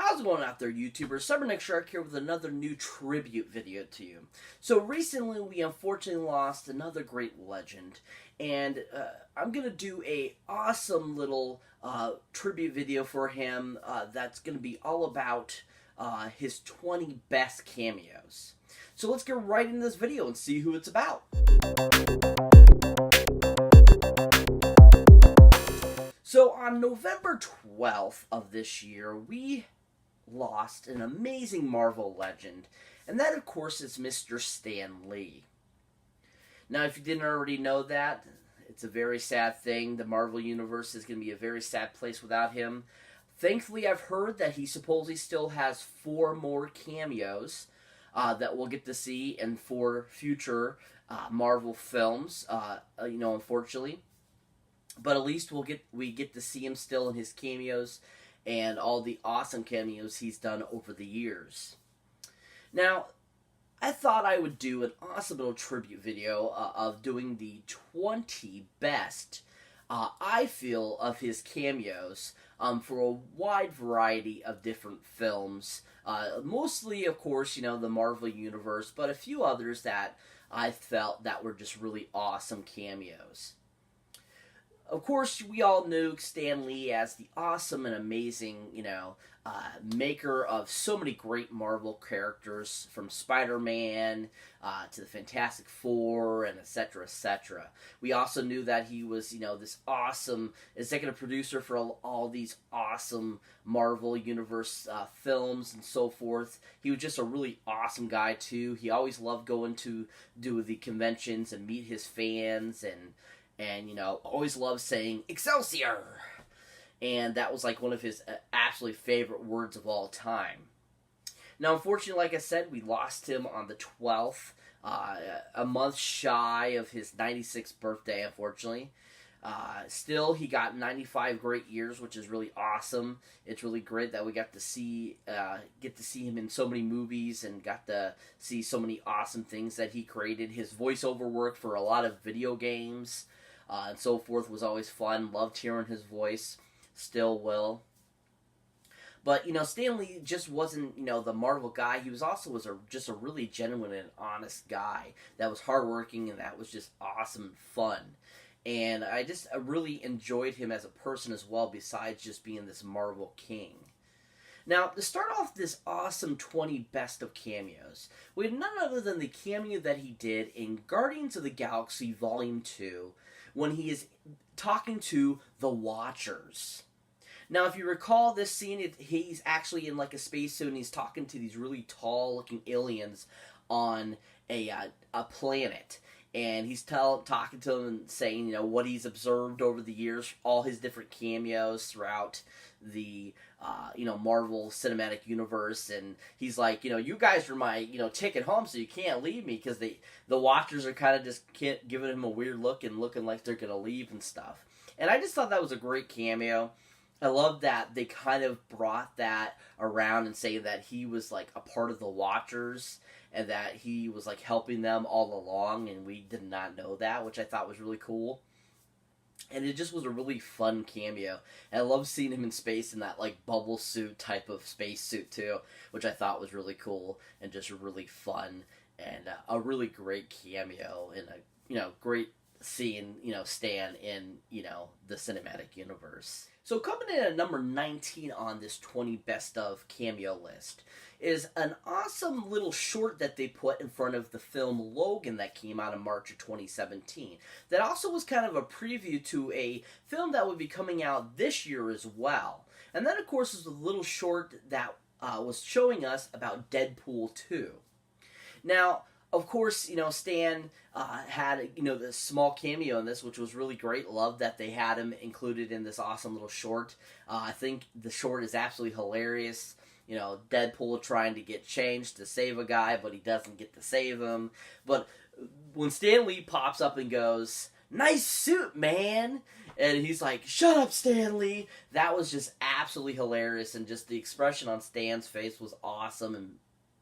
How's it going out there, YouTubers? Cyberneticshark here with another new tribute video to you. So recently we unfortunately lost another great legend, and I'm going to do a awesome little tribute video for him that's going to be all about his 20 best cameos. So let's get right into this video and see who it's about. So on November 12th of this year, we lost an amazing Marvel legend, and that of course is Mr. Stan Lee. Now if you didn't already know that, it's a very sad thing. The Marvel Universe is going to be a very sad place without him. Thankfully, I've heard that he supposedly still has 4 more cameos that we'll get to see in 4 future Marvel films, unfortunately. But at least we get to see him still in his cameos and all the awesome cameos he's done over the years. Now, I thought I would do an awesome little tribute video of doing the 20 best, I feel, of his cameos for a wide variety of different films. Mostly, of course, the Marvel Universe, but a few others that I felt that were just really awesome cameos. Of course, we all knew Stan Lee as the awesome and amazing, maker of so many great Marvel characters, from Spiderman to the Fantastic Four, and etc., etc. We also knew that he was, this awesome executive producer for all these awesome Marvel Universe films and so forth. He was just a really awesome guy, too. He always loved going to do the conventions and meet his fans, and always loved saying, "Excelsior!" And that was like one of his absolutely favorite words of all time. Now, unfortunately, like I said, we lost him on the 12th, a month shy of his 96th birthday, unfortunately. Still, he got 95 great years, which is really awesome. It's really great that we got to see him in so many movies and got to see so many awesome things that he created. His voiceover work for a lot of video games and so forth was always fun. Loved hearing his voice. Still will. But, Stan Lee just wasn't, the Marvel guy. He was also just a really genuine and honest guy that was hardworking and that was just awesome and fun. And I really enjoyed him as a person as well, besides just being this Marvel king. Now, to start off this awesome 20 best of cameos, we have none other than the cameo that he did in Guardians of the Galaxy Volume 2, when he is talking to the Watchers. Now, if you recall this scene, he's actually in like a spacesuit and he's talking to these really tall-looking aliens on a planet. And he's talking to them and saying, what he's observed over the years, all his different cameos throughout the, Marvel Cinematic Universe. And he's like, you guys are my, ticket home, so you can't leave me, because the Watchers are kind of just giving him a weird look and looking like they're going to leave and stuff. And I just thought that was a great cameo. I love that they kind of brought that around and say that he was like a part of the Watchers and that he was like helping them all along, and we did not know that, which I thought was really cool. And it just was a really fun cameo. And I love seeing him in space in that like bubble suit type of space suit too, which I thought was really cool and just really fun, and a really great cameo and a great seeing Stan in the cinematic universe. So coming in at number 19 on this 20 best of cameo list is an awesome little short that they put in front of the film Logan that came out in March of 2017. That also was kind of a preview to a film that would be coming out this year as well. And that, of course, is a little short that was showing us about Deadpool 2. Now, of course, Stan had, this small cameo in this, which was really great. Love that they had him included in this awesome little short. I think the short is absolutely hilarious. Deadpool trying to get changed to save a guy, but he doesn't get to save him. But when Stan Lee pops up and goes, "Nice suit, man," and he's like, "Shut up, Stan Lee," that was just absolutely hilarious, and just the expression on Stan's face was awesome and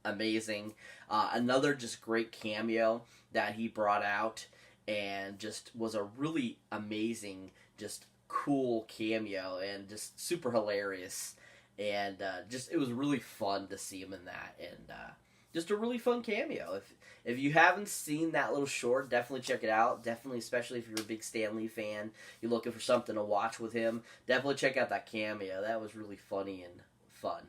amazing. Another just great cameo that he brought out, and just was a really amazing, just cool cameo, and just super hilarious. and just it was really fun to see him in that, and just a really fun cameo. If you haven't seen that little short, definitely check it out. Definitely, especially if you're a big Stan Lee fan, you're looking for something to watch with him. Definitely check out that cameo. That was really funny and fun.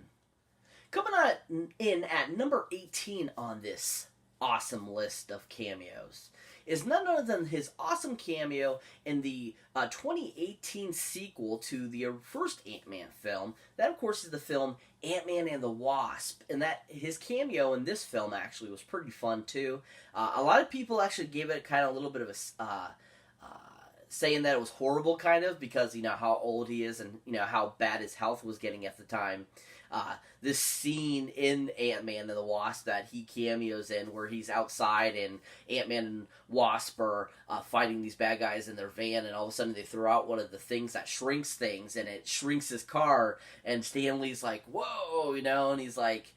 Coming in at number 18 on this awesome list of cameos is none other than his awesome cameo in the 2018 sequel to the first Ant-Man film. That, of course, is the film Ant-Man and the Wasp, and that his cameo in this film actually was pretty fun too. A lot of people actually gave it kind of a little bit of a saying that it was horrible, kind of, because you know how old he is and you know how bad his health was getting at the time. This scene in Ant-Man and the Wasp that he cameos in, where he's outside and Ant-Man and Wasp are fighting these bad guys in their van, and all of a sudden they throw out one of the things that shrinks things, and it shrinks his car, and Stan Lee's like, whoa, you know, and he's like,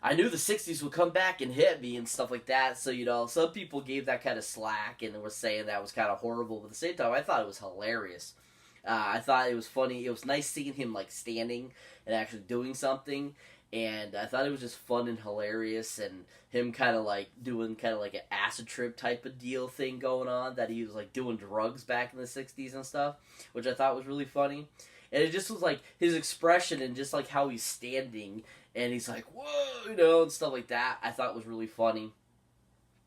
I knew the 60s would come back and hit me and stuff like that. So, you know, some people gave that kind of slack and were saying that was kind of horrible, but at the same time, I thought it was hilarious. I thought it was funny. It was nice seeing him, like, standing and actually doing something, and I thought it was just fun and hilarious, and him kind of, like, doing kind of like an acid trip type of deal thing going on, that he was, like, doing drugs back in the 60s and stuff, which I thought was really funny. And it just was, like, his expression and just, like, how he's standing, and he's like, whoa, you know, and stuff like that, I thought was really funny,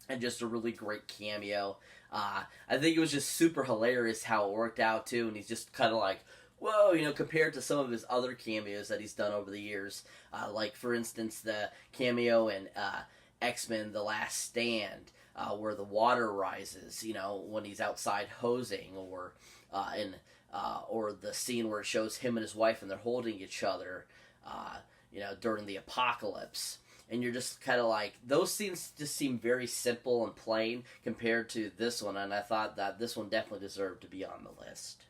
and just a really great cameo. I think it was just super hilarious how it worked out, too, and he's just kind of like, whoa, you know, compared to some of his other cameos that he's done over the years. Like, for instance, the cameo in X-Men The Last Stand, where the water rises, you know, when he's outside hosing, or or the scene where it shows him and his wife and they're holding each other, you know, during the apocalypse. And you're just kind of like, those scenes just seem very simple and plain compared to this one, and I thought that this one definitely deserved to be on the list.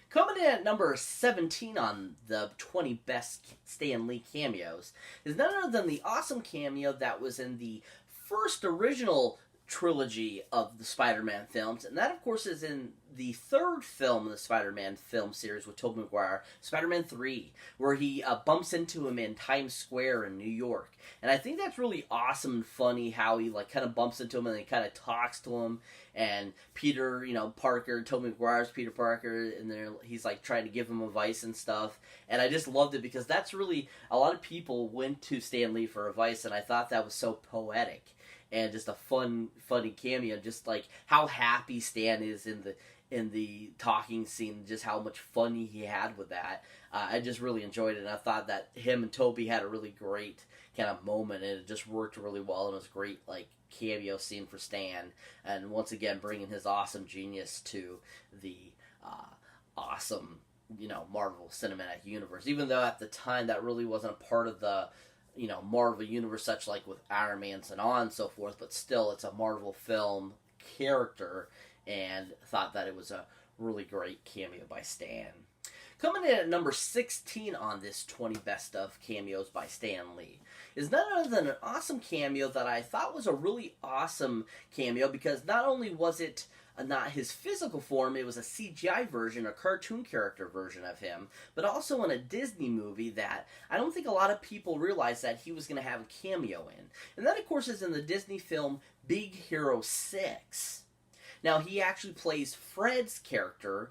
Coming in at number 17 on the 20 best Stan Lee cameos is none other than the awesome cameo that was in the first original trilogy of the Spider-Man films, and that, of course, is in the third film in the Spider-Man film series with Tobey Maguire, Spider-Man 3, where he bumps into him in Times Square in New York. And I think that's really awesome and funny how he, like, kind of bumps into him and then kind of talks to him, and Peter, you know, Parker, Tobey Maguire's Peter Parker, and there he's, like, trying to give him advice and stuff. And I just loved it because that's really, a lot of people went to Stan Lee for advice, and I thought that was so poetic. And just a funny cameo, just like how happy Stan is in the talking scene, just how much fun he had with that. I just really enjoyed it, and I thought that him and Toby had a really great kind of moment, and it just worked really well, and it was a great, like, cameo scene for Stan, and once again bringing his awesome genius to the awesome, you know, Marvel Cinematic Universe, even though at the time that really wasn't a part of the, you know, Marvel Universe, such like with Iron Man and on and so forth, but still it's a Marvel film character, and thought that it was a really great cameo by Stan. Coming in at number 16 on this 20 best of cameos by Stan Lee is none other than an awesome cameo that I thought was a really awesome cameo, because not only was it not his physical form, it was a CGI version, a cartoon character version of him, but also in a Disney movie that I don't think a lot of people realized that he was going to have a cameo in. And that, of course, is in the Disney film Big Hero 6. Now, he actually plays Fred's character,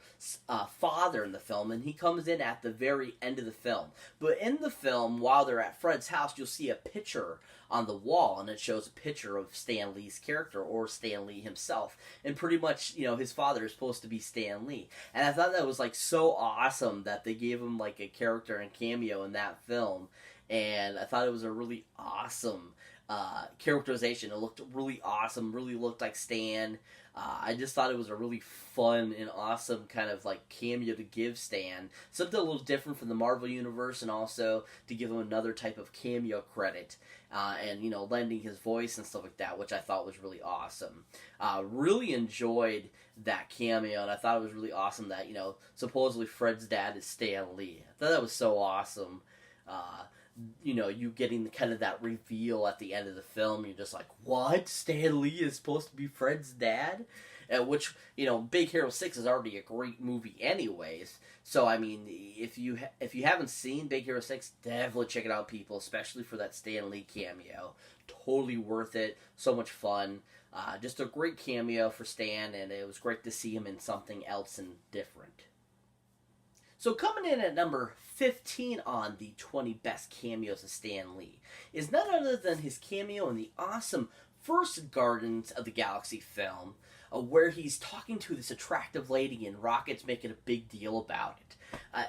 father in the film, and he comes in at the very end of the film. But in the film, while they're at Fred's house, you'll see a picture on the wall, and it shows a picture of Stan Lee's character, or Stan Lee himself. And pretty much, you know, his father is supposed to be Stan Lee. And I thought that was, like, so awesome that they gave him, like, a character and cameo in that film. And I thought it was a really awesome characterization. It looked really awesome, really looked like Stan. I just thought it was a really fun and awesome kind of like cameo to give Stan. Something a little different from the Marvel Universe, and also to give him another type of cameo credit. And, you know, lending his voice and stuff like that, which I thought was really awesome. Really enjoyed that cameo, and I thought it was really awesome that, you know, supposedly Fred's dad is Stan Lee. I thought that was so awesome. You know, you getting kind of that reveal at the end of the film, you're just like, what? Stan Lee is supposed to be Fred's dad? which, Big Hero 6 is already a great movie anyways. So I mean, if you haven't seen Big Hero 6, definitely check it out, people, especially for that Stan Lee cameo. Totally worth it. So much fun. Just a great cameo for Stan, and it was great to see him in something else and different. So coming in at number 15 on the 20 best cameos of Stan Lee is none other than his cameo in the awesome first Guardians of the Galaxy film, where he's talking to this attractive lady and Rocket's making a big deal about it.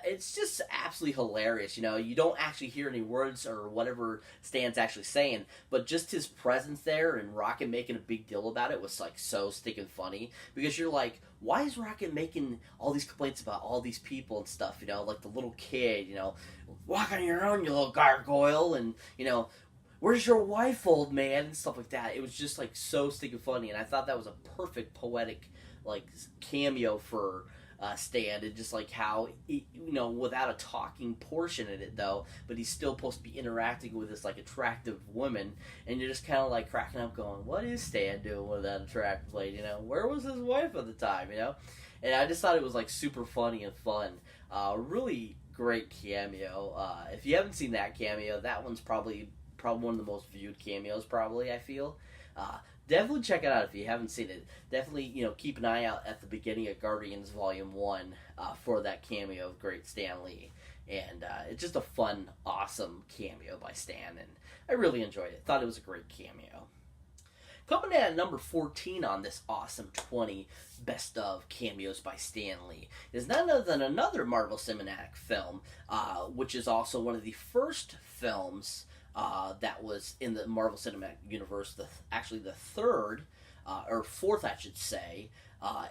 It's just absolutely hilarious. You don't actually hear any words or whatever Stan's actually saying, but just his presence there and Rocket making a big deal about it was like so stinking funny, because you're like, why is Rocket making all these complaints about all these people and stuff? Like the little kid, walk on your own, you little gargoyle, and where's your wife, old man, and stuff like that. It was just like so stinking funny, and I thought that was a perfect poetic like cameo for Stan, and just like how without a talking portion in it though, but he's still supposed to be interacting with this like attractive woman, and you're just kind of like cracking up, going, "What is Stan doing with that attractive lady? Where was his wife at the time? And I just thought it was like super funny and fun. Really great cameo. If you haven't seen that cameo, that one's probably one of the most viewed cameos. Probably, I feel. Definitely check it out if you haven't seen it. Definitely, keep an eye out at the beginning of Guardians Volume 1 for that cameo of great Stan Lee. And it's just a fun, awesome cameo by Stan, and I really enjoyed it. Thought it was a great cameo. Coming in at number 14 on this awesome 20 best of cameos by Stan Lee is none other than another Marvel Cinematic film, which is also one of the first films that was in the Marvel Cinematic Universe, actually the third, or fourth, I should say,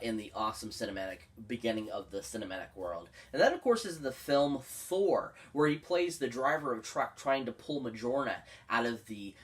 in the awesome cinematic beginning of the cinematic world. And that, of course, is the film Thor, where he plays the driver of a truck trying to pull Majorna out of the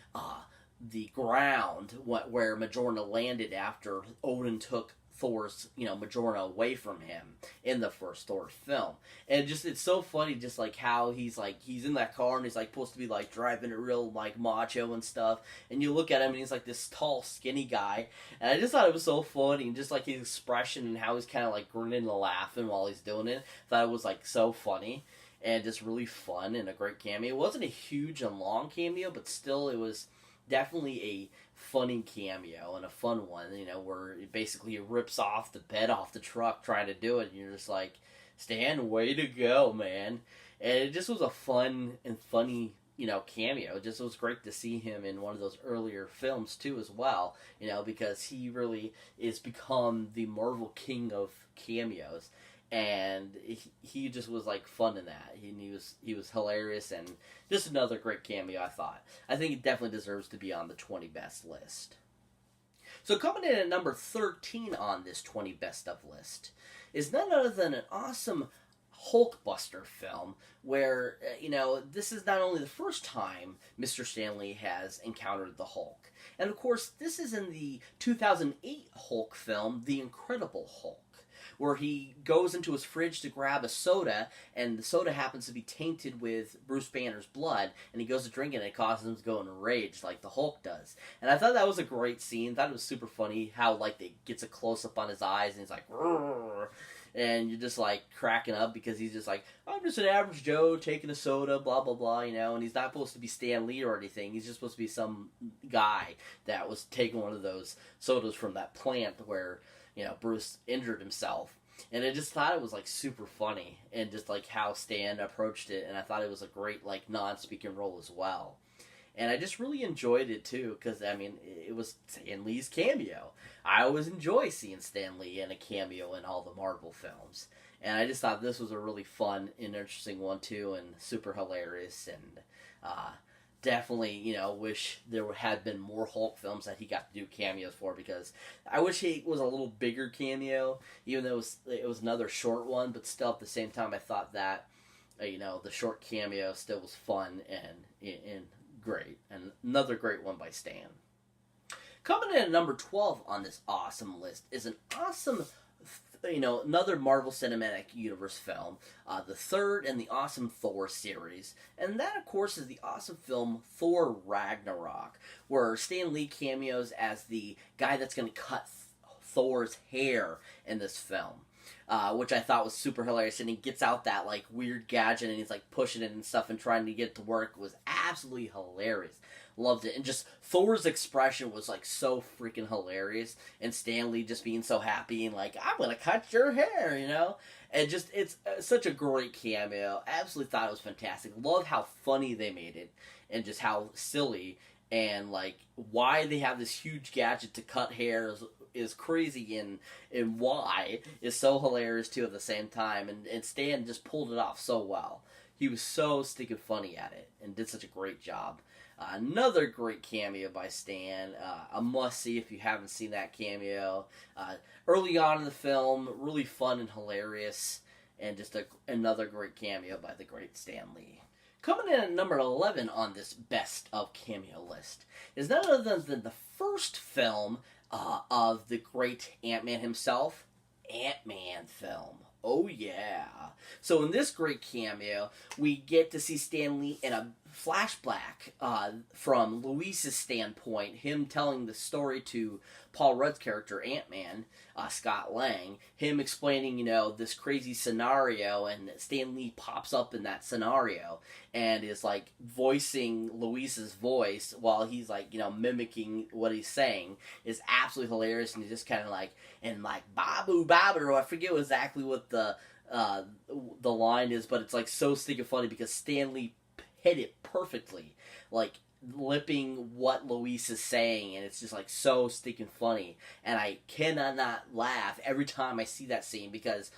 ground where Majorna landed after Odin took Thor's, Majorna away from him in the first Thor film. And it's so funny, just like how he's in that car and he's like supposed to be like driving it real like macho and stuff, and you look at him and he's like this tall skinny guy, and I just thought it was so funny, and just like his expression and how he's kind of like grinning and laughing while he's doing it. I thought it was like so funny and just really fun and a great cameo. It wasn't a huge and long cameo, but still it was definitely a funny cameo and a fun one, where basically he rips off the bed off the truck trying to do it, and you're just like, Stan, way to go, man. And it just was a fun and funny, cameo. It just was great to see him in one of those earlier films too as well, because he really is become the Marvel king of cameos. And he just was like fun in that. He was hilarious, and just another great cameo. I think he definitely deserves to be on the 20 best list. So coming in at number 13 on this 20 best of list is none other than an awesome Hulkbuster film, where this is not only the first time Mr. Stan Lee has encountered the Hulk, and of course this is in the 2008 Hulk film, The Incredible Hulk, where he goes into his fridge to grab a soda, and the soda happens to be tainted with Bruce Banner's blood, and he goes to drink it, and it causes him to go in a rage like the Hulk does. And I thought that was a great scene. I thought it was super funny how like it gets a close-up on his eyes, and he's like, "Rrr," and you're just like cracking up, because he's just like, I'm just an average Joe taking a soda, blah blah blah, and he's not supposed to be Stan Lee or anything. He's just supposed to be some guy that was taking one of those sodas from that plant where Bruce injured himself. And I just thought it was like super funny, and just like how Stan approached it, and I thought it was a great like non-speaking role as well. And I just really enjoyed it too, because it was Stan Lee's cameo. I always enjoy seeing Stan Lee in a cameo in all the Marvel films, and I just thought this was a really fun and interesting one too, and super hilarious, and definitely, wish there had been more Hulk films that he got to do cameos for, because I wish he was a little bigger cameo, even though it was another short one, but still at the same time I thought that, the short cameo still was fun and great, and another great one by Stan. Coming in at number 12 on this awesome list is an awesome another Marvel Cinematic Universe film, the third in the awesome Thor series, and that, of course, is the awesome film Thor Ragnarok, where Stan Lee cameos as the guy that's going to cut Thor's hair in this film. Which I thought was super hilarious, and he gets out that like weird gadget and he's like pushing it and stuff and trying to get it to work. It was absolutely hilarious. Loved it. And just Thor's expression was like so freaking hilarious, and Stanley just being so happy and like, I'm gonna cut your hair, you know? And just, it's such a great cameo. Absolutely thought it was fantastic. Love how funny they made it, and just how silly, and like why they have this huge gadget to cut hair is crazy, and why is so hilarious too at the same time. And Stan just pulled it off so well. He was so stinking funny at it and did such a great job. Another great cameo by Stan, a must-see if you haven't seen that cameo. Early on in the film, really fun and hilarious, and just another great cameo by the great Stan Lee. Coming in at number 11 on this best of cameo list is none other than the first film of the great Ant-Man himself, Ant-Man film. Oh yeah. So in this great cameo, we get to see Stan Lee in a flashback from Luis's standpoint, him telling the story to Paul Rudd's character, Ant-Man, Scott Lang, him explaining, you know, this crazy scenario, and Stan Lee pops up in that scenario and is like voicing Luis's voice while he's like, you know, mimicking what he's saying, is absolutely hilarious. And he's just kind of like, and like babu babu, I forget exactly what the line is, but it's like so stinking funny because Stan Lee hit it perfectly, like lipping what Luis is saying, and it's just like so stinking funny, and I cannot not laugh every time I see that scene because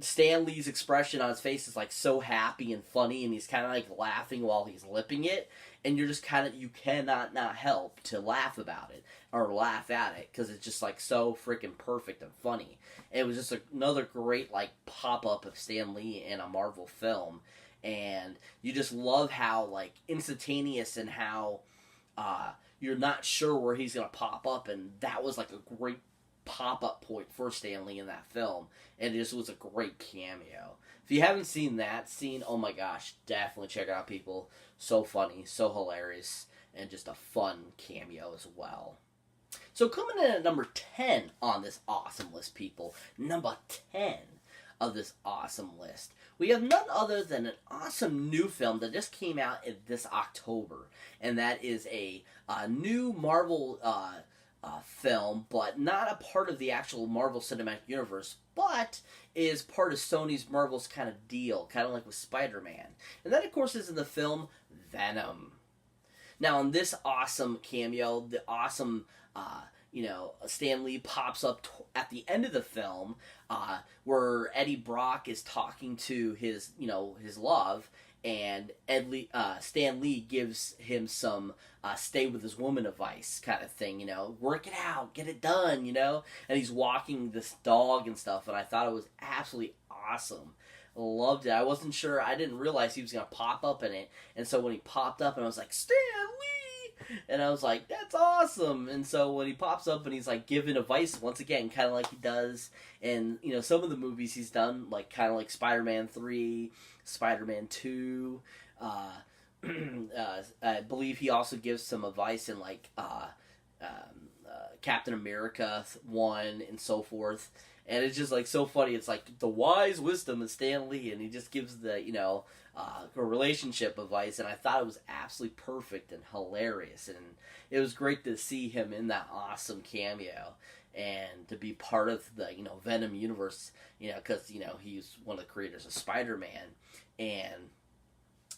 Stan Lee's expression on his face is like so happy and funny, and he's kind of like laughing while he's lipping it, and you're just kind of, you cannot not help to laugh about it or laugh at it because it's just like so freaking perfect and funny. It was just another great like pop up of Stan Lee in a Marvel film. And you just love how, like, instantaneous and how you're not sure where he's going to pop up. And that was, like, a great pop-up point for Stan Lee in that film. And it just was a great cameo. If you haven't seen that scene, oh my gosh, definitely check it out, people. So funny, so hilarious, and just a fun cameo as well. So coming in at number 10 on this awesome list, people. Number 10 of this awesome list, we have none other than an awesome new film that just came out in this October, and that is a new Marvel film, but not a part of the actual Marvel Cinematic Universe, but is part of Sony's Marvel's kind of deal, kind of like with Spiderman. And that, of course, is in the film Venom. Now, in this awesome cameo, the awesome Stan Lee pops up at the end of the film, where Eddie Brock is talking to his love, and Stan Lee gives him some stay with his woman advice kind of thing, work it out, get it done, and he's walking this dog and stuff, and I thought it was absolutely awesome. Loved it. I wasn't sure, I didn't realize he was going to pop up in it, and so when he popped up, and I was like, Stan Lee! And I was like, that's awesome. And so when he pops up and he's like giving advice once again, kind of like he does in, some of the movies he's done, like kind of like Spider-Man 3, Spider-Man 2. I believe he also gives some advice in like Captain America 1 and so forth. And it's just like so funny. It's like the wise wisdom of Stan Lee, and he just gives the a relationship advice, and I thought it was absolutely perfect and hilarious, and it was great to see him in that awesome cameo and to be part of the Venom universe, because he's one of the creators of Spider-Man, and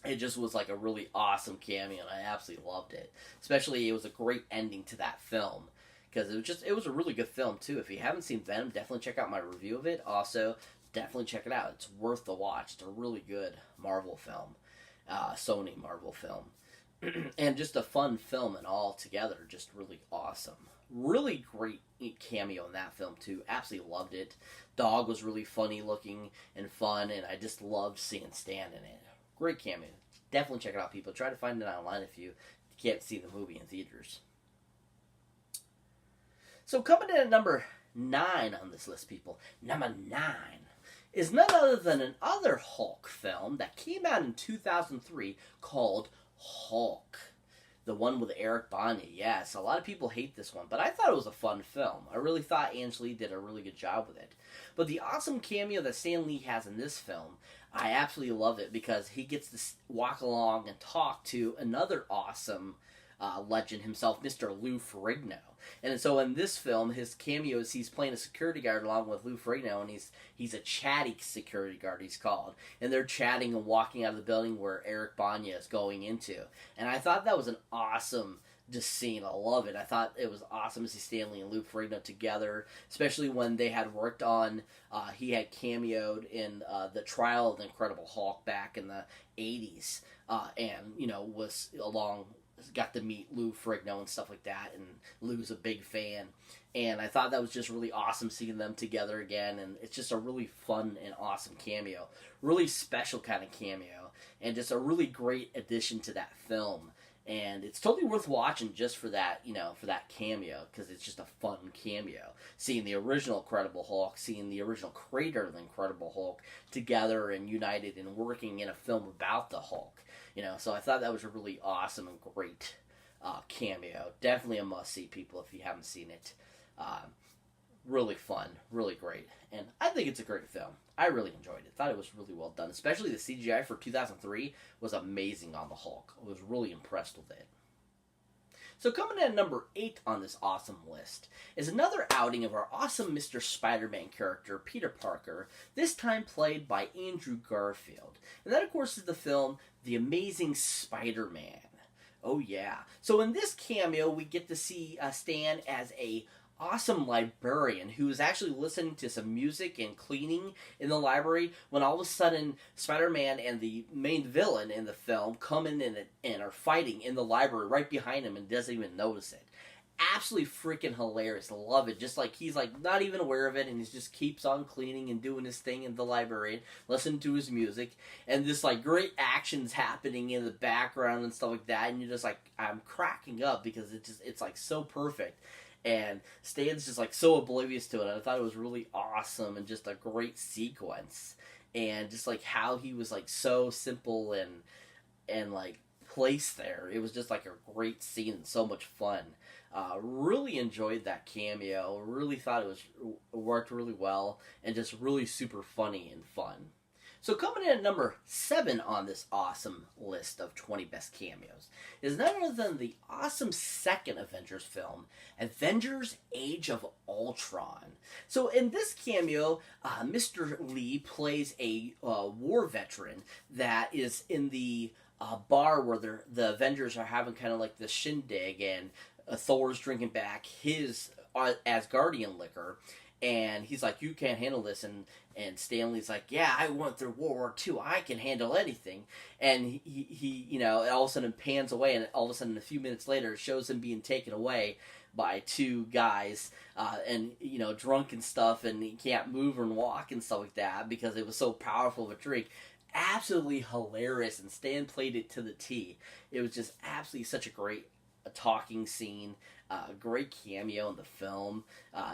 it just was like a really awesome cameo, and I absolutely loved it. Especially, it was a great ending to that film. Because it was a really good film, too. If you haven't seen Venom, definitely check out my review of it. Also, definitely check it out. It's worth the watch. It's a really good Marvel film. Sony Marvel film. And just a fun film and all together. Just really awesome. Really great cameo in that film, too. Absolutely loved it. Dog was really funny looking and fun, and I just loved seeing Stan in it. Great cameo. Definitely check it out, people. Try to find it online if you can't see the movie in theaters. So coming in at number 9 on this list, people, number 9 is none other than another Hulk film that came out in 2003 called Hulk. The one with Eric Bana, yes. A lot of people hate this one, but I thought it was a fun film. I really thought Ang Lee did a really good job with it. But the awesome cameo that Stan Lee has in this film, I absolutely love it because he gets to walk along and talk to another awesome legend himself, Mr. Lou Ferrigno. And so in this film, his cameo is he's playing a security guard along with Lou Ferrigno, and he's a chatty security guard, he's called. And they're chatting and walking out of the building where Eric Bana is going into. And I thought that was an awesome scene. I love it. I thought it was awesome to see Stan Lee and Lou Ferrigno together, especially when they had worked on, he had cameoed in the Trial of the Incredible Hulk back in the 80s, and, was got to meet Lou Ferrigno and stuff like that, and Lou's a big fan, and I thought that was just really awesome seeing them together again, and it's just a really fun and awesome cameo, really special kind of cameo, and just a really great addition to that film, and it's totally worth watching just for that, for that cameo, because it's just a fun cameo, seeing the original Incredible Hulk, seeing the original creator of the Incredible Hulk together and united and working in a film about the Hulk. So I thought that was a really awesome and great cameo. Definitely a must-see, people, if you haven't seen it. Really fun, really great. And I think it's a great film. I really enjoyed it. Thought it was really well done. Especially the CGI for 2003 was amazing on the Hulk. I was really impressed with it. So coming in at number 8 on this awesome list is another outing of our awesome Mr. Spider-Man character, Peter Parker, this time played by Andrew Garfield. And that, of course, is the film The Amazing Spider-Man. Oh, yeah. So in this cameo, we get to see Stan as a awesome librarian who is actually listening to some music and cleaning in the library when all of a sudden Spider-Man and the main villain in the film come in and are fighting in the library right behind him and doesn't even notice it. Absolutely freaking hilarious. Love it. Just like he's like not even aware of it, and he just keeps on cleaning and doing his thing in the library, listening to his music, and this like great actions happening in the background and stuff like that, and you're just like, I'm cracking up because it's like so perfect. And Stan's just like so oblivious to it. I thought it was really awesome and just a great sequence. And just like how he was like so simple and like placed there. It was just like a great scene and so much fun. Really enjoyed that cameo. Really thought it worked really well and just really super funny and fun. So coming in at number 7 on this awesome list of 20 best cameos is none other than the awesome second Avengers film, Avengers Age of Ultron. So in this cameo, Mr. Lee plays a war veteran that is in the bar where the Avengers are having kind of like the shindig, and Thor's drinking back his Asgardian liquor. And he's like, you can't handle this. And Stanley's like, yeah, I went through World War II. I can handle anything. And he all of a sudden pans away. And all of a sudden, a few minutes later, it shows him being taken away by 2 guys. And, drunk and stuff. And he can't move and walk and stuff like that because it was so powerful of a drink. Absolutely hilarious. And Stan played it to the T. It was just absolutely such a great talking scene. Great cameo in the film.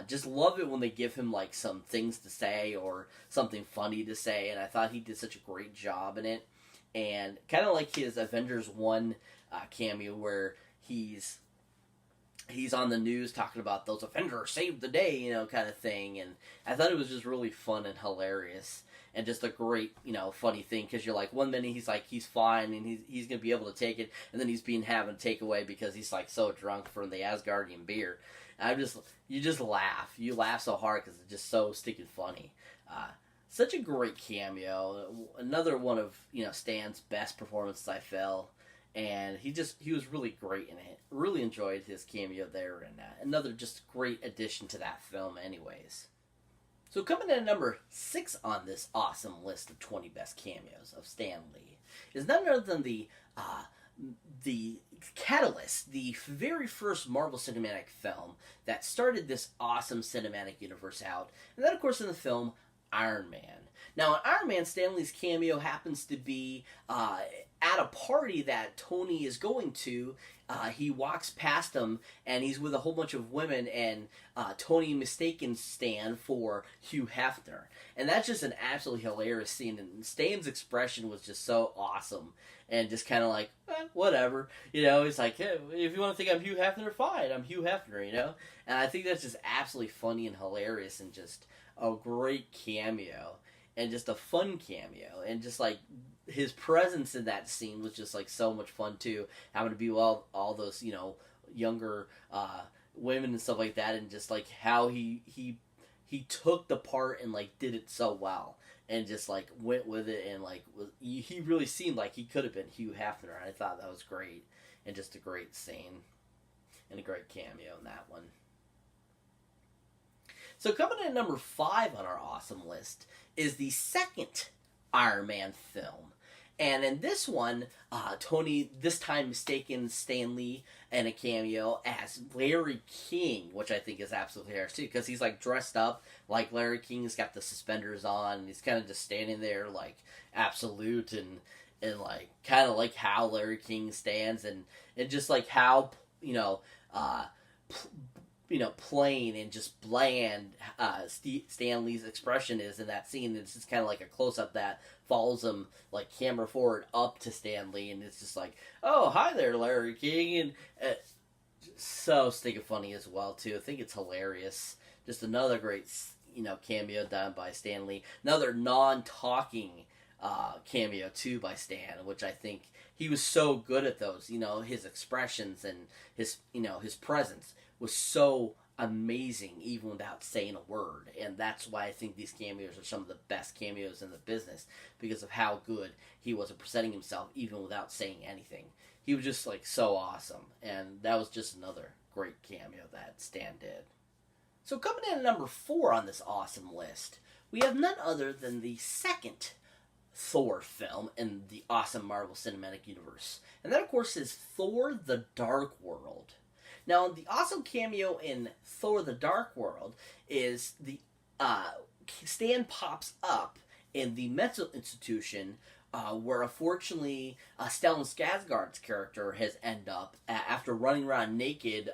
Just love it when they give him like some things to say or something funny to say, and I thought he did such a great job in it. And kind of like his Avengers 1 cameo where he's on the news talking about those Avengers saved the day, kind of thing. And I thought it was just really fun and hilarious. And just a great, funny thing, because you're like, one minute he's like, he's fine, and he's going to be able to take it, and then he's being having to take away because he's like so drunk from the Asgardian beer. And you just laugh. You laugh so hard because it's just so stinking funny. Such a great cameo. Another one of, Stan's best performances, I felt. And he was really great in it. Really enjoyed his cameo there, and another just great addition to that film anyways. So coming in at number 6 on this awesome list of 20 best cameos of Stan Lee is none other than the catalyst, the very first Marvel Cinematic film that started this awesome cinematic universe out, and that of course in the film Iron Man. Now in Iron Man, Stan Lee's cameo happens to be at a party that Tony is going to, he walks past him and he's with a whole bunch of women, and Tony mistaken Stan for Hugh Hefner. And that's just an absolutely hilarious scene. And Stan's expression was just so awesome. And just kind of like, whatever. He's like, hey, if you want to think I'm Hugh Hefner, fine. I'm Hugh Hefner, And I think that's just absolutely funny and hilarious and just a great cameo. And just a fun cameo. And just like his presence in that scene was just like so much fun too. Having to be with all those, younger women and stuff like that. And just like how he took the part and like did it so well. And just like went with it, and like he really seemed like he could have been Hugh Hefner. And I thought that was great. And just a great scene. And a great cameo in that one. So coming in at number 5 on our awesome list is the second Iron Man film. And in this one, Tony this time mistaken Stan Lee in a cameo as Larry King, which I think is absolutely hilarious too, because he's like dressed up like Larry King. He's got the suspenders on, and he's kind of just standing there like absolute and like kind of like how Larry King stands, and just like how plain and just bland Stan Lee's expression is in that scene. It's just kind of like a close-up that follows him, like, camera forward up to Stan Lee, and it's just like, oh, hi there, Larry King, and so stinking funny as well, too. I think it's hilarious. Just another great, cameo done by Stan Lee. Another non-talking cameo, too, by Stan, which I think he was so good at those, his expressions and his presence was so amazing even without saying a word. And that's why I think these cameos are some of the best cameos in the business, because of how good he was at presenting himself even without saying anything. He was just like so awesome, and that was just another great cameo that Stan did. So coming in at number 4 on this awesome list, we have none other than the second Thor film in the awesome Marvel Cinematic Universe. And that, of course, is Thor: The Dark World. Now, the awesome cameo in Thor: The Dark World is the Stan pops up in the mental institution where, unfortunately, Stellan Skarsgård's character has ended up after running around naked,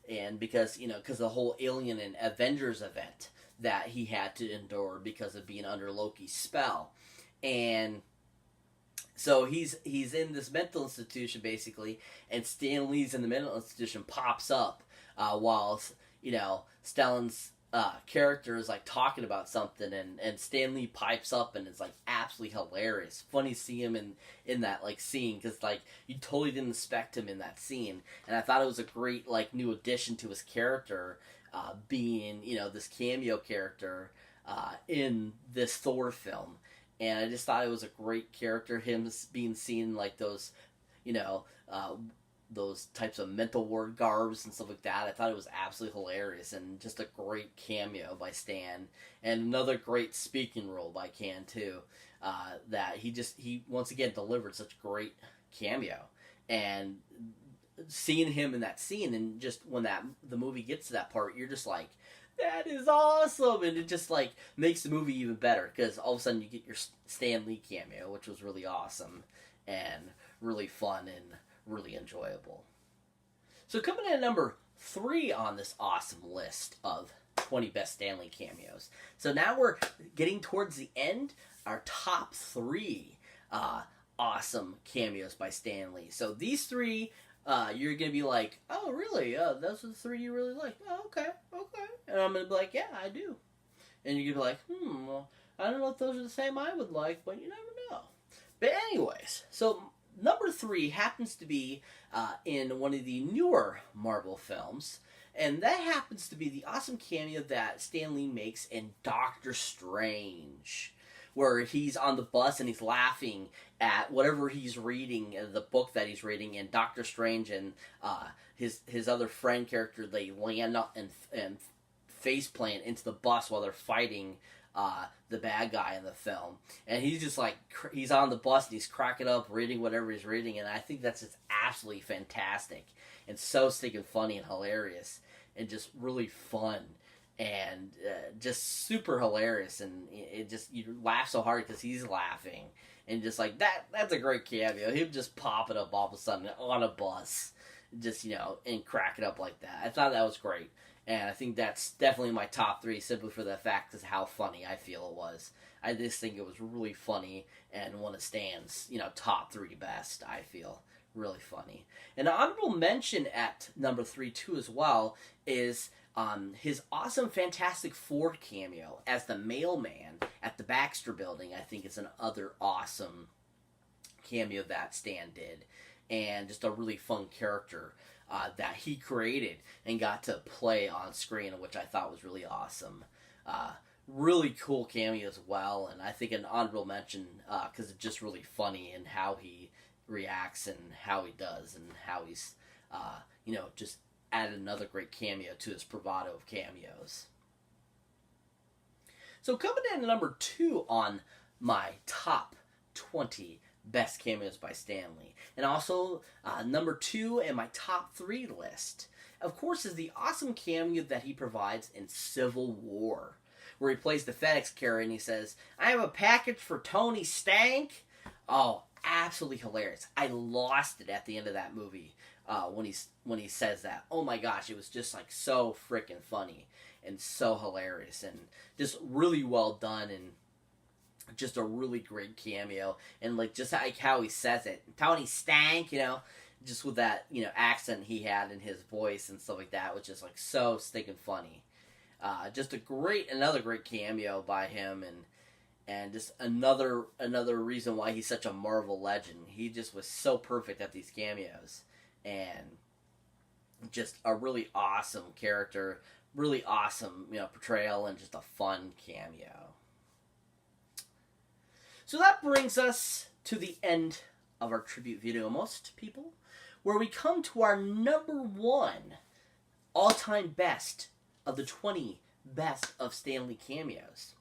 and because of the whole Alien and Avengers event that he had to endure because of being under Loki's spell. And so he's in this mental institution, basically, and Stan Lee's in the mental institution pops up while, Stellan's character is, like, talking about something, and Stan Lee pipes up, and it's, like, absolutely hilarious. Funny to see him in that, like, scene, because, like, you totally didn't expect him in that scene, and I thought it was a great, like, new addition to his character, being, this cameo character in this Thor film. And I just thought it was a great character, him being seen like those, those types of mental ward garbs and stuff like that. I thought it was absolutely hilarious, and just a great cameo by Stan. And another great speaking role by Can, too. That he once again delivered such a great cameo. And seeing him in that scene, and just when the movie gets to that part, you're just like, that is awesome, and it just like makes the movie even better, because all of a sudden you get your Stan Lee cameo, which was really awesome and really fun and really enjoyable. So coming in at number 3 on this awesome list of 20 best Stan Lee cameos. So now we're getting towards the end, our top 3 awesome cameos by Stan Lee. So these 3, you're going to be like, oh, really? Those are the 3 you really like? Oh, okay. And I'm going to be like, yeah, I do. And you're going to be like, well, I don't know if those are the same I would like, but you never know. But anyways, so number 3 happens to be in one of the newer Marvel films, and that happens to be the awesome cameo that Stan Lee makes in Doctor Strange, where he's on the bus and he's laughing at whatever he's reading, the book that he's reading, and Doctor Strange and his other friend character, they land up and face plant into the bus while they're fighting the bad guy in the film. And he's just like, he's on the bus and he's cracking up reading whatever he's reading, and I think that's just absolutely fantastic and so stinking funny and hilarious and just really fun. And just super hilarious, and it just, you laugh so hard because he's laughing, And just like that's a great cameo. Him just popping up all of a sudden on a bus, just and cracking up like that. I thought that was great, and I think that's definitely my top three, simply for the fact of how funny I feel it was. I just think it was really funny, and one of Stan's top three best. I feel really funny. An honorable mention at number three too as well is his awesome Fantastic Four cameo as the mailman at the Baxter Building. I think is another awesome cameo that Stan did, and just a really fun character that he created and got to play on screen, which I thought was really awesome. Really cool cameo as well, and I think an honorable mention because it's just really funny and how he reacts and how he does and how he's just added another great cameo to his bravado of cameos. So coming in at number 2 on my top 20 best cameos by Stan Lee, and also number 2 in my top 3 list, of course, is the awesome cameo that he provides in Civil War, where he plays the FedEx carrier and he says, "I have a package for Tony Stank." Oh, absolutely hilarious. I lost it at the end of that movie when he says that. Oh my gosh, it was just like so freaking funny and so hilarious and just really well done, and just a really great cameo, and like just like how he says it, Tony Stank, just with that accent he had in his voice and stuff like that, which is like so stinking funny. Just another great cameo by him, and just another reason why he's such a Marvel legend. He just was so perfect at these cameos, and just a really awesome character, really awesome portrayal, and just a fun cameo. So that brings us to the end of our tribute video, most people, where we come to our number 1 all-time best of the 20 best of Stan Lee cameos.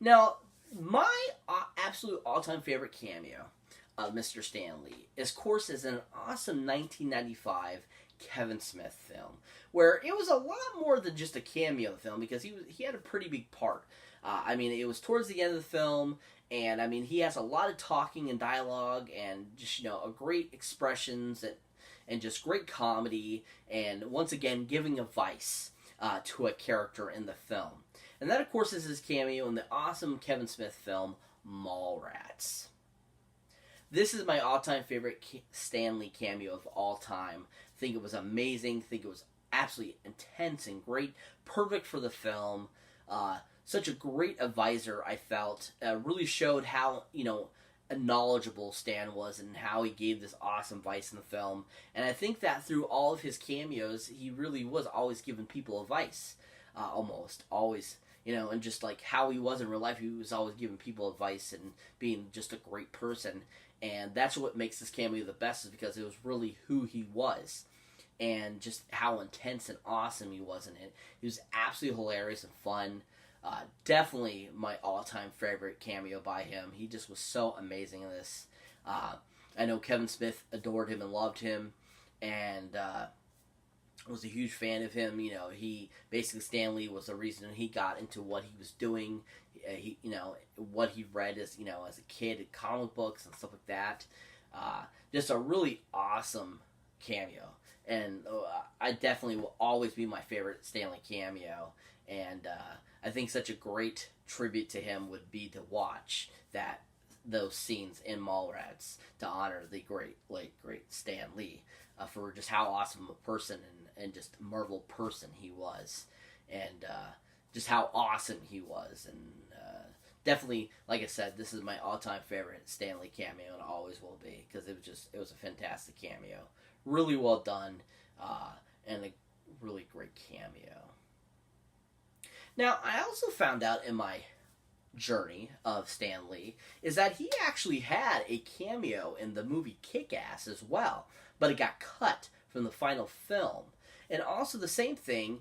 Now, my absolute all-time favorite cameo of Mr. Stan Lee is, of course, is an awesome 1995 Kevin Smith film, where it was a lot more than just a cameo film, because he had a pretty big part. It was towards the end of the film, and he has a lot of talking and dialogue, and just a great expressions, and just great comedy, and once again giving advice to a character in the film. And that, of course, is his cameo in the awesome Kevin Smith film Mallrats. This is my all-time favorite Stan Lee cameo of all time. I think it was amazing. I think it was absolutely intense and great. Perfect for the film. Such a great advisor, I felt. Really showed how, knowledgeable Stan was, and how he gave this awesome advice in the film. And I think that through all of his cameos, he really was always giving people advice. Almost. Always. And just like how he was in real life, he was always giving people advice and being just a great person. And that's what makes this cameo the best, is because it was really who he was. And just how intense and awesome he was in it. He was absolutely hilarious and fun. Definitely my all-time favorite cameo by him. He just was so amazing in this. I know Kevin Smith adored him and loved him, and was a huge fan of him. He basically, Stan Lee was the reason he got into what he was doing. What he read as as a kid, comic books and stuff like that. Just a really awesome cameo, and I definitely will always be my favorite Stan Lee cameo. And I think such a great tribute to him would be to watch those scenes in Mallrats to honor the great Stan Lee for just how awesome a person and just Marvel person he was, and just how awesome he was. And definitely, like I said, this is my all-time favorite Stan Lee cameo, and always will be, because it was a fantastic cameo, really well done, and a really great cameo. Now, I also found out in my journey of Stan Lee is that he actually had a cameo in the movie Kick-Ass as well, but it got cut from the final film. And also the same thing,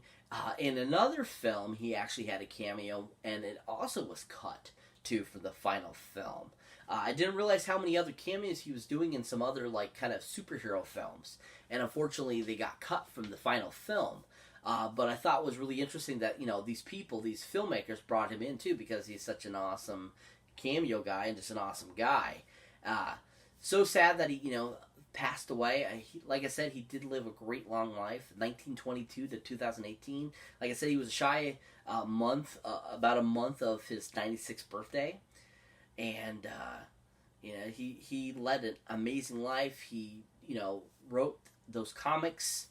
in another film, he actually had a cameo, and it also was cut, too, for the final film. I didn't realize how many other cameos he was doing in some other, kind of superhero films. And unfortunately, they got cut from the final film. But I thought it was really interesting that, these filmmakers brought him in, too, because he's such an awesome cameo guy and just an awesome guy. Uh, so sad that he, passed away. Like I said, he did live a great long life, 1922 to 2018. Like I said, he was shy about a month of his 96th birthday, and he led an amazing life. He wrote those comics.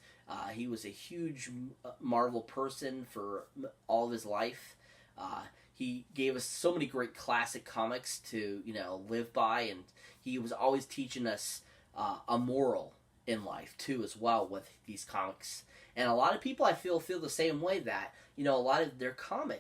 He was a huge Marvel person for all of his life. He gave us so many great classic comics to live by, and he was always teaching us a moral in life too, as well, with these comics. And a lot of people, I feel the same way, that a lot of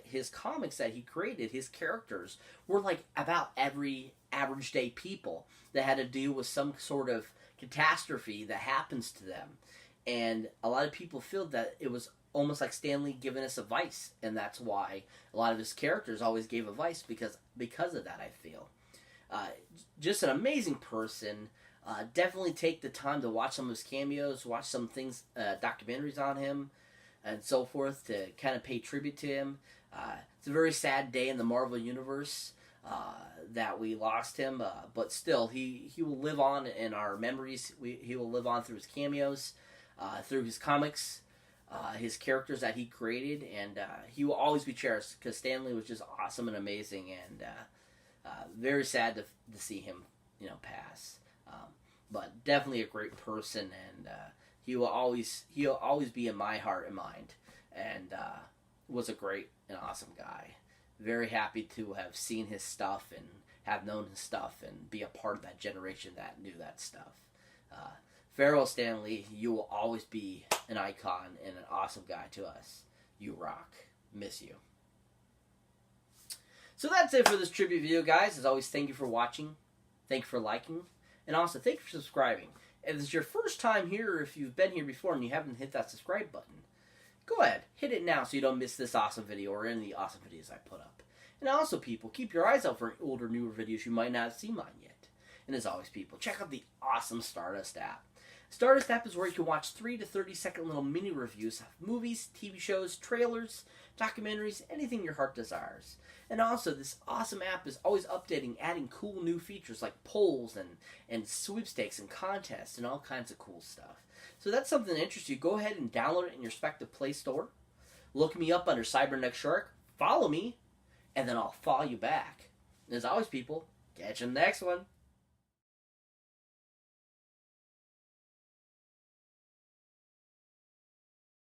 his comics that he created, his characters were like about every average day people that had to deal with some sort of catastrophe that happens to them. And a lot of people feel that it was almost like Stan Lee giving us advice, and that's why a lot of his characters always gave advice, because of that, I feel. Just an amazing person. Definitely take the time to watch some of his cameos, watch some things, documentaries on him, and so forth, to kind of pay tribute to him. It's a very sad day in the Marvel Universe that we lost him, but still, he will live on in our memories. He will live on through his cameos, through his comics, his characters that he created, and he will always be cherished, because Stan Lee was just awesome and amazing, and very sad to see him pass. But definitely a great person, and he'll always be in my heart and mind, and was a great and awesome guy. Very happy to have seen his stuff and have known his stuff and be a part of that generation that knew that stuff. Farewell, Stan Lee. You will always be an icon and an awesome guy to us. You rock. Miss you. So that's it for this tribute video, guys. As always, thank you for watching. Thank you for liking. And also, thank you for subscribing. If this is your first time here, or if you've been here before and you haven't hit that subscribe button, go ahead, hit it now so you don't miss this awesome video or any of the awesome videos I put up. And also, people, keep your eyes out for older, newer videos you might not have seen mine yet. And as always, people, check out the awesome Stardust app. Stardust app is where you can watch 3 to 30-second little mini reviews of movies, TV shows, trailers, documentaries, anything your heart desires. And also, this awesome app is always updating, adding cool new features like polls and sweepstakes and contests and all kinds of cool stuff. So that's something that interests you. Go ahead and download it in your respective Play Store. Look me up under Cyberneticshark. Follow me, and then I'll follow you back. And as always, people, catch you in the next one.